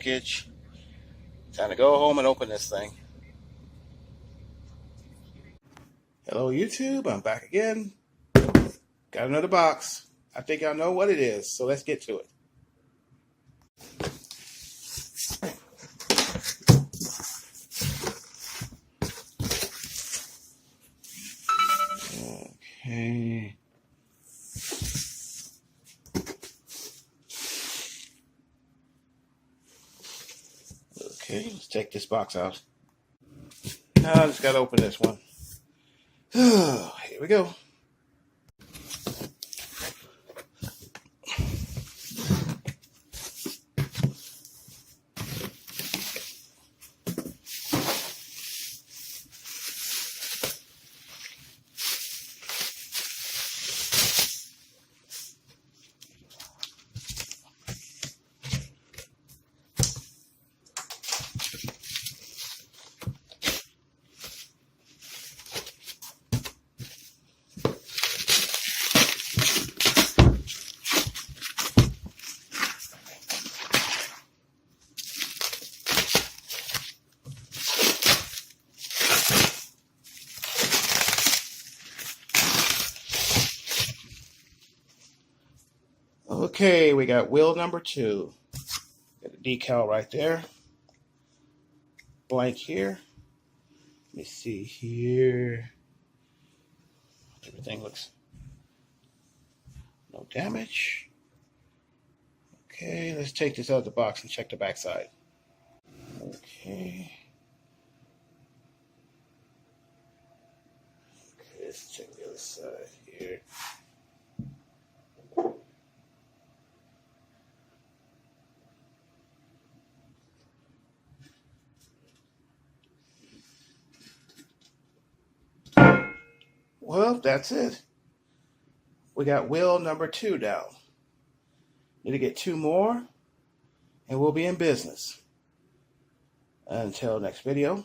package. Time to go home and open this thing. Hello YouTube, I'm back again. Got another box. I think y'all know what it is, so let's get to it. Okay. Okay, let's take this box out. Now I just gotta open this one. Here we go. Okay, we got wheel number 2. Got a decal right there. Blank here. Let me see here. Everything looks no damage. Okay, let's take this out of the box and check the back side. Okay. Okay, let's check the other side here. Well, that's it. We got wheel number 2 down. Need to get 2 more, and we'll be in business. Until next video.